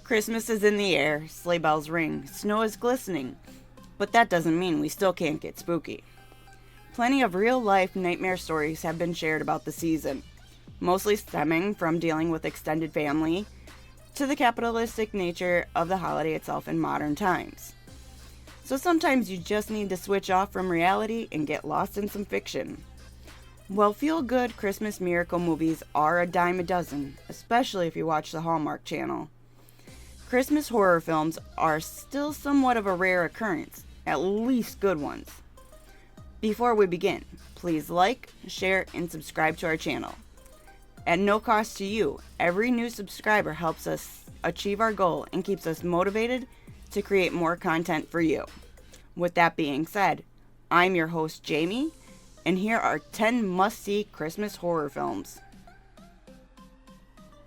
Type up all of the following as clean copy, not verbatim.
Christmas is in the air, sleigh bells ring, snow is glistening, but that doesn't mean we still can't get spooky. Plenty of real-life nightmare stories have been shared about the season, mostly stemming from dealing with extended family to the capitalistic nature of the holiday itself in modern times. So sometimes you just need to switch off from reality and get lost in some fiction. Well, feel-good Christmas miracle movies are a dime a dozen, especially if you watch the Hallmark Channel. Christmas horror films are still somewhat of a rare occurrence, at least good ones. Before we begin, please like, share, and subscribe to our channel. At no cost to you, every new subscriber helps us achieve our goal and keeps us motivated to create more content for you. With that being said, I'm your host Jamie, and here are 10 must-see Christmas horror films.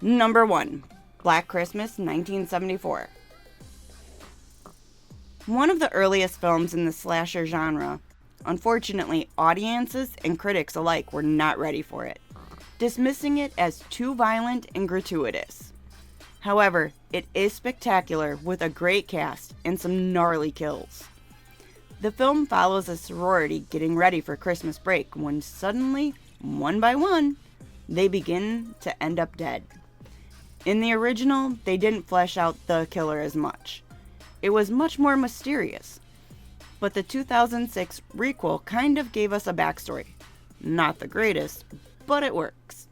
Number 1. Black Christmas, 1974. One of the earliest films in the slasher genre. Unfortunately, audiences and critics alike were not ready for it, dismissing it as too violent and gratuitous. However, it is spectacular with a great cast and some gnarly kills. The film follows a sorority getting ready for Christmas break when suddenly, one by one, they begin to end up dead. In the original, they didn't flesh out the killer as much. It was much more mysterious. But the 2006 requel kind of gave us a backstory. Not the greatest, but it works.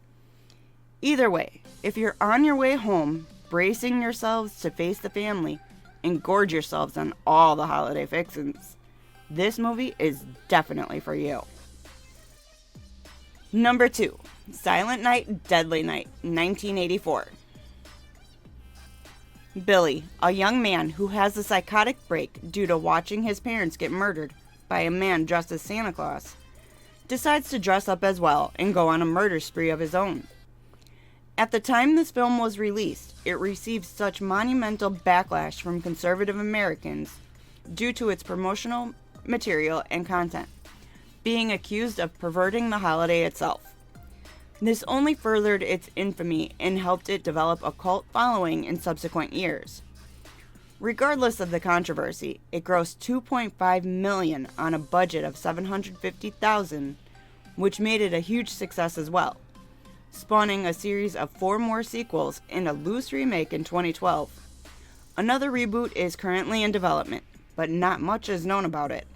Either way, if you're on your way home, bracing yourselves to face the family and gorge yourselves on all the holiday fixins, this movie is definitely for you. Number 2. Silent Night, Deadly Night, 1984. Billy, a young man who has a psychotic break due to watching his parents get murdered by a man dressed as Santa Claus, decides to dress up as well and go on a murder spree of his own. At the time this film was released, it received such monumental backlash from conservative Americans due to its promotional material and content, being accused of perverting the holiday itself. This only furthered its infamy and helped it develop a cult following in subsequent years. Regardless of the controversy, it grossed $2.5 million on a budget of $750,000, which made it a huge success as well, spawning a series of 4 more sequels and a loose remake in 2012. Another reboot is currently in development, but not much is known about it.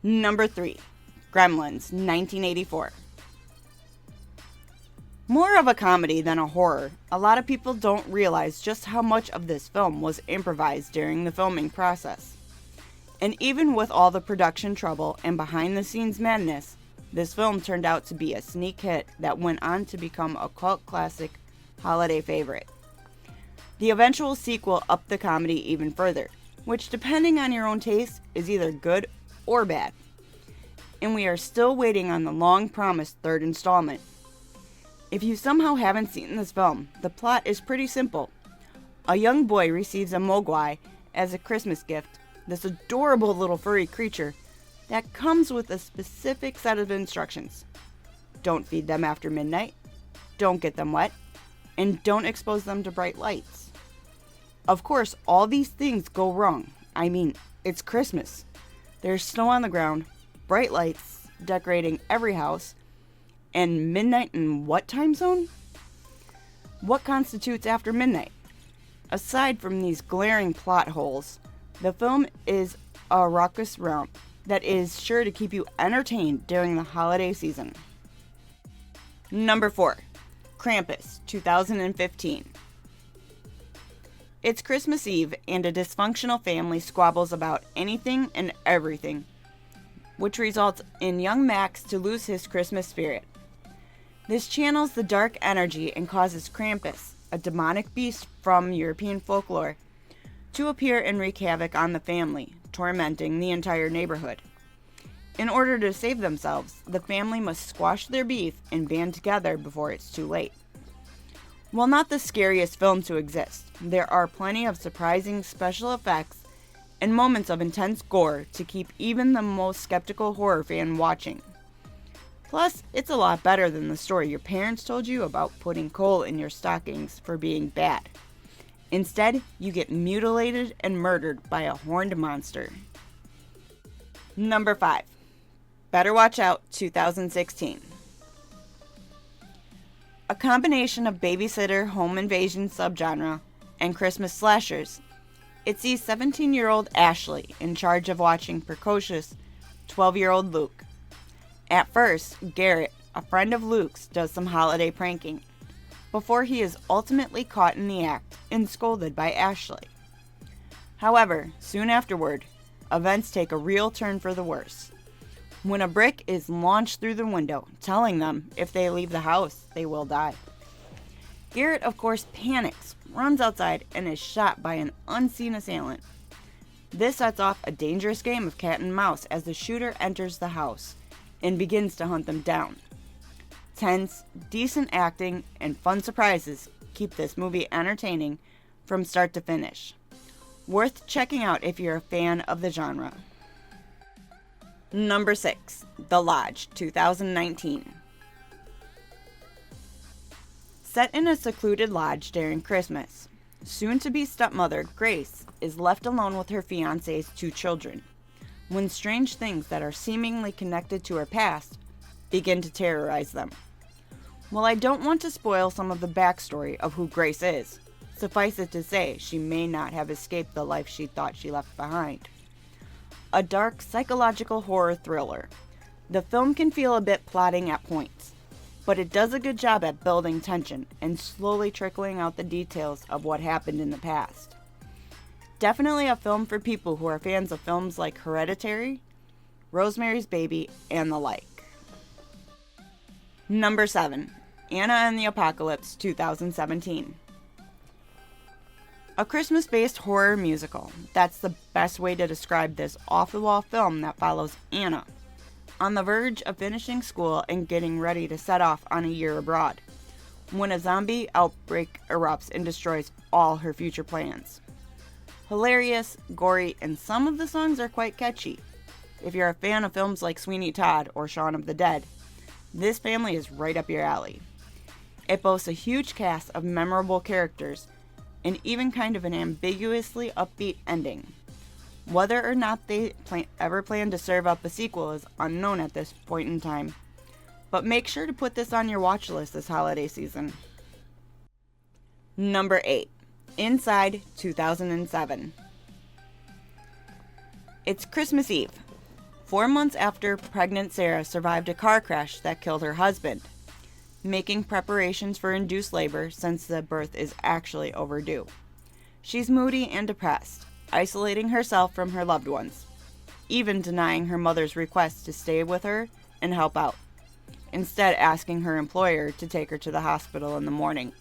Number 3. Gremlins, 1984. More of a comedy than a horror, a lot of people don't realize just how much of this film was improvised during the filming process. And even with all the production trouble and behind-the-scenes madness, this film turned out to be a sneak hit that went on to become a cult classic holiday favorite. The eventual sequel upped the comedy even further, which depending on your own taste is either good or bad. And we are still waiting on the long-promised 3rd installment. If you somehow haven't seen this film, the plot is pretty simple. A young boy receives a mogwai as a Christmas gift, this adorable little furry creature that comes with a specific set of instructions. Don't feed them after midnight, don't get them wet, and don't expose them to bright lights. Of course, all these things go wrong. I mean, it's Christmas. There's snow on the ground, bright lights decorating every house, and midnight in what time zone? What constitutes after midnight? Aside from these glaring plot holes, the film is a raucous romp that is sure to keep you entertained during the holiday season. Number 4. Krampus, 2015. It's Christmas Eve and a dysfunctional family squabbles about anything and everything, which results in young Max to lose his Christmas spirit. This channels the dark energy and causes Krampus, a demonic beast from European folklore, to appear and wreak havoc on the family, tormenting the entire neighborhood. In order to save themselves, the family must squash their beef and band together before it's too late. While not the scariest film to exist, there are plenty of surprising special effects and moments of intense gore to keep even the most skeptical horror fan watching. Plus, it's a lot better than the story your parents told you about putting coal in your stockings for being bad. Instead, you get mutilated and murdered by a horned monster. Number 5. Better Watch Out 2016. A combination of babysitter home invasion subgenre and Christmas slashers, it sees 17-year-old Ashley in charge of watching precocious 12-year-old Luke. At first, Garrett, a friend of Luke's, does some holiday pranking, before he is ultimately caught in the act and scolded by Ashley. However, soon afterward, events take a real turn for the worse, when a brick is launched through the window, telling them if they leave the house, they will die. Garrett, of course, panics, runs outside, and is shot by an unseen assailant. This sets off a dangerous game of cat and mouse as the shooter enters the house and begins to hunt them down. Tense, decent acting, and fun surprises keep this movie entertaining from start to finish. Worth checking out if you're a fan of the genre. Number 6. The Lodge 2019. Set in a secluded lodge during Christmas, soon-to-be stepmother Grace is left alone with her fiancé's 2 children, when strange things that are seemingly connected to her past begin to terrorize them. While I don't want to spoil some of the backstory of who Grace is, suffice it to say she may not have escaped the life she thought she left behind. A dark psychological horror thriller, the film can feel a bit plotting at points, but it does a good job at building tension and slowly trickling out the details of what happened in the past. Definitely a film for people who are fans of films like Hereditary, Rosemary's Baby, and the like. Number 7. Anna and the Apocalypse 2017. A Christmas-based horror musical. That's the best way to describe this off-the-wall film that follows Anna, on the verge of finishing school and getting ready to set off on a year abroad, when a zombie outbreak erupts and destroys all her future plans. Hilarious, gory, and some of the songs are quite catchy. If you're a fan of films like Sweeney Todd or Shaun of the Dead, this family is right up your alley. It boasts a huge cast of memorable characters and even kind of an ambiguously upbeat ending. Whether or not they ever plan to serve up a sequel is unknown at this point in time, but make sure to put this on your watch list this holiday season. Number 8. Inside 2007. It's Christmas Eve, 4 months after pregnant Sarah survived a car crash that killed her husband, making preparations for induced labor since the birth is actually overdue. She's moody and depressed, isolating herself from her loved ones, even denying her mother's request to stay with her and help out, instead asking her employer to take her to the hospital in the morning.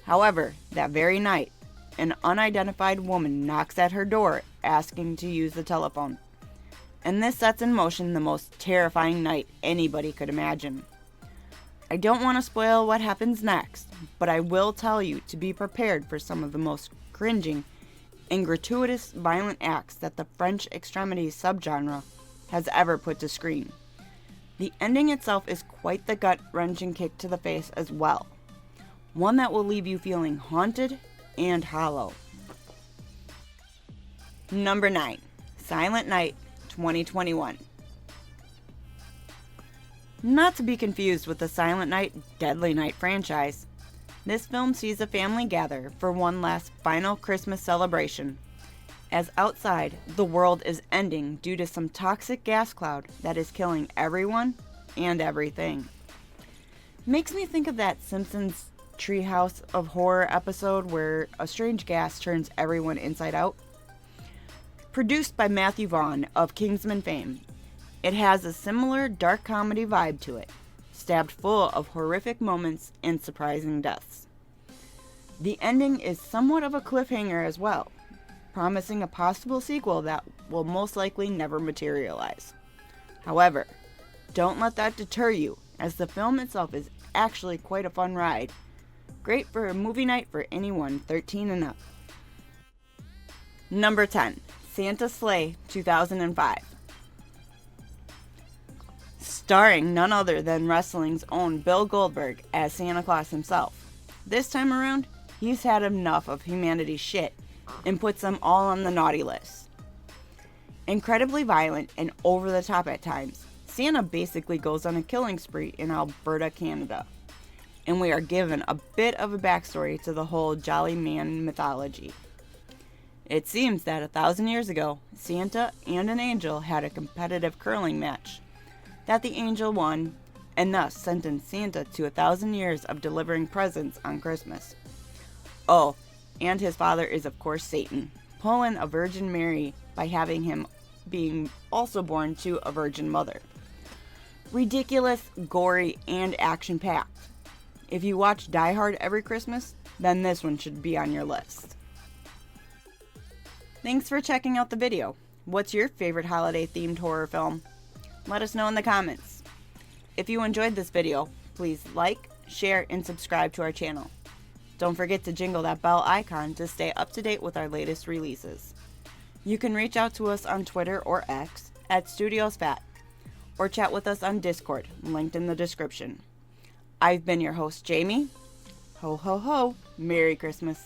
However, that very night, an unidentified woman knocks at her door asking to use the telephone, and this sets in motion the most terrifying night anybody could imagine. I don't want to spoil what happens next, but I will tell you to be prepared for some of the most cringing and gratuitous violent acts that the French extremities subgenre has ever put to screen. The ending itself is quite the gut-wrenching kick to the face as well, one that will leave you feeling haunted and hollow. Number 9. Silent Night 2021. Not to be confused with the Silent Night, Deadly Night franchise, this film sees a family gather for one last final Christmas celebration, as outside, the world is ending due to some toxic gas cloud that is killing everyone and everything. Makes me think of that Simpsons Treehouse of Horror episode where a strange gas turns everyone inside out. Produced by Matthew Vaughn of Kingsman fame, it has a similar dark comedy vibe to it, stabbed full of horrific moments and surprising deaths. The ending is somewhat of a cliffhanger as well, promising a possible sequel that will most likely never materialize. However, don't let that deter you, as the film itself is actually quite a fun ride. Great for a movie night for anyone 13 and up. Number 10. SantaSLE 2005. Starring none other than wrestling's own Bill Goldberg as Santa Claus himself. This time around, He's had enough of humanity's shit and puts them all on the naughty list. Incredibly violent and over the top at times, Santa basically goes on a killing spree in Alberta, Canada. And we are given a bit of a backstory to the whole Jolly Man mythology. It seems that 1,000 years ago, Santa and an angel had a competitive curling match, that the angel won, and thus sentenced Santa to 1,000 years of delivering presents on Christmas. Oh, and his father is of course Satan, pulling a Virgin Mary by having him being also born to a virgin mother. Ridiculous, gory, and action-packed. If you watch Die Hard every Christmas, then this one should be on your list. Thanks for checking out the video. What's your favorite holiday-themed horror film? Let us know in the comments. If you enjoyed this video, please like, share, and subscribe to our channel. Don't forget to jingle that bell icon to stay up to date with our latest releases. You can reach out to us on Twitter or X at StudiosFat, or chat with us on Discord, linked in the description. I've been your host, Jamie. Ho ho ho, Merry Christmas.